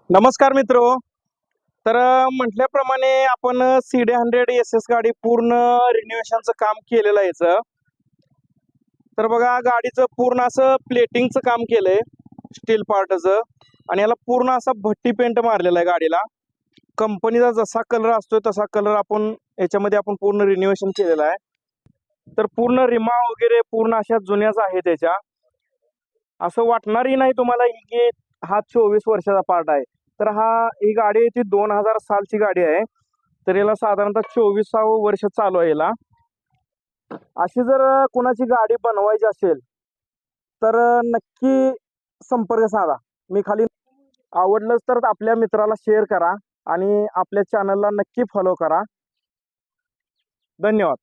नमस्कार मित्रो. तर म्हटल्याप्रमाणे आपण CD 100 SS गाडी पूर्ण रिनोव्हेशनचं काम केलेलं आहे याचं. तर बघा गाडीचं पूर्ण असं प्लेटिंगचं काम केलंय स्टील पार्टचं आणि याला पूर्ण असा भट्टी पेंट मारलेला आहे गाडीला. कंपनीचा जसा कलर असतोय तसा कलर आपण याच्यामध्ये पूर्ण रिनोव्हेशन केलेलं आहे. तर पूर्ण रिमा वगैरे पूर्ण अशा जुन्याच आहेत त्याच्या. असं वाटणारही नाही तुम्हाला की हा 24 वर्षाचा पार्ट आहे. तर ही गाडी आहे ती 2000 सालची गाडी आहे. तर याला साधारणतः 24वा वर्ष चालू आहे याला. अशी जर कोणाची गाडी बनवायची असेल तर नक्की संपर्क साधा. मी खाली आवडलंच तर आपल्या मित्राला शेअर करा आणि आपल्या चॅनलला नक्की फॉलो करा. धन्यवाद.